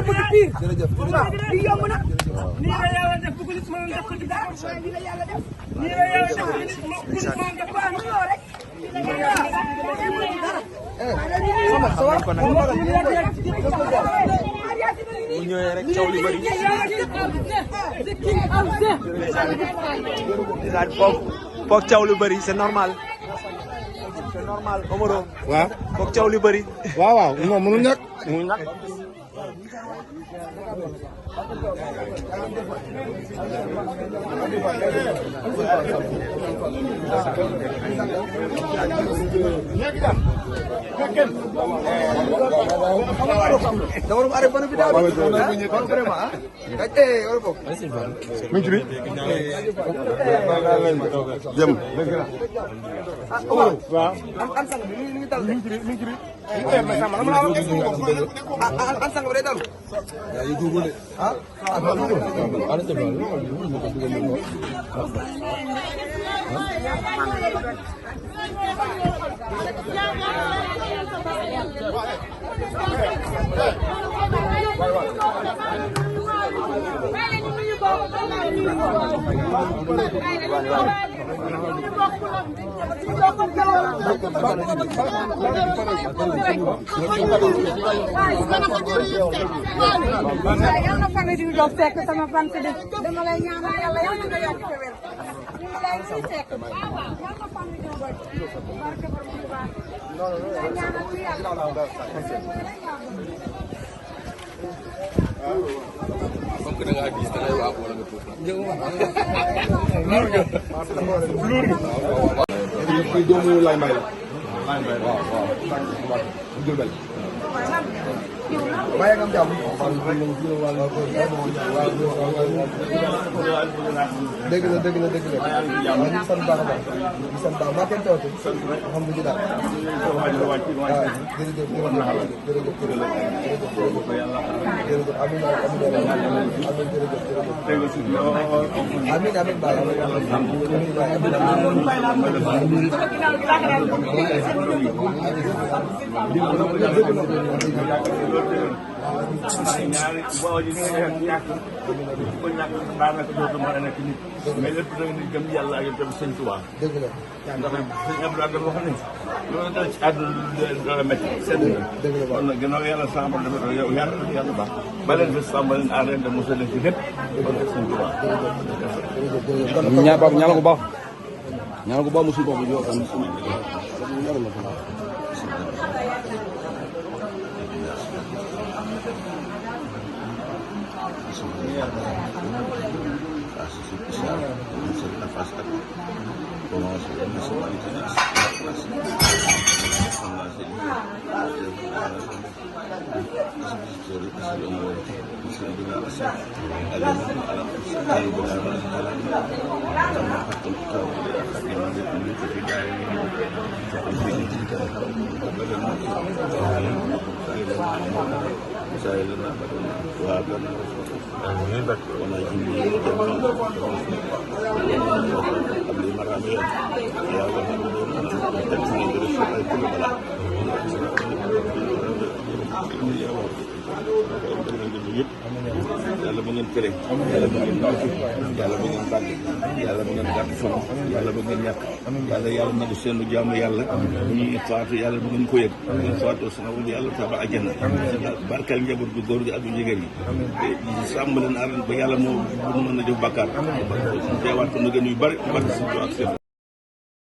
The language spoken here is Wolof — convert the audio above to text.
bëgg pire. jërëjëf li yomb na. nii la yàlla def bëgg nit mën def ko ci dara. nii la yàlla def. nii la yàlla def bëgg nit mën def ko am ñoo rek. bu ñëwee rek coow li bëri. foog coow lu bëri c'est normal. c'est normal Omaro. waaw foog coow lu bëri. waaw waaw non mënul ñàkk mënul ñàkk. Dawarum are banu bi daal vraiment ah. Wala foofu. mi ngi ci biir. jëm. waaw. An sang bi mi ngi dal. mi ngi ci biir mi ngi ci biir. An sang bi day dal. Ah. Yàlla fan di dox fekk sama fan si dama lay ñaanal yàlla yàlla nga yokk te wér ñu lay ci fekk yàlla fan di dox barke borom Tuuba ñaanal ci yàlla comme que da ngaa gis da ngay waax wala nga tuuf kii doomu Laye Mbaye la. Laye Mbaye waaw waaw. Jurbel. Bàyyi nga am jàmm. dëgg la dëgg la dëgg la. ñu ngi sant baax a baax. ñu sant baax maa kenn teewatu. alhamdulilah. jërëjëf amiin amiin baay ñaari boo ji ñàkk ko ñàkk daanaka dootu mën a nekk nit mais lépp da nga gëm yàlla ak itam sëñ Tuubaa dëgg la ndax sëñ Abdoulaye dafa wax ne loolu dal ci àdduna dara métti sedd na kon nag gannaaw yàlla sàmm dafa yow yàlla baax ba leen fi sàmm leen aar leen de mosal leen ci lépp kon sëñ Tuubaa ñaanal ko baax ñaanal ko baax mosul boobu yow tam yàlla ba ngeen kere yàlla ba ngeen bàgg yàlla ba ngeen bàgg yàlla ba ngeen gàtt fan yàlla ba ngeen ñàkk yàlla nangu seen jaamu yàlla bu ñuy faatu yàlla bu ngeen ko yëg ngeen faatu sama yàlla taba àjjana barkal njaboot gu góor gi ak gu jigéen yi sàmm leen aar ba yàlla moo mën a def bàkkaar teewaat ko na gën yu bari barke si ak seen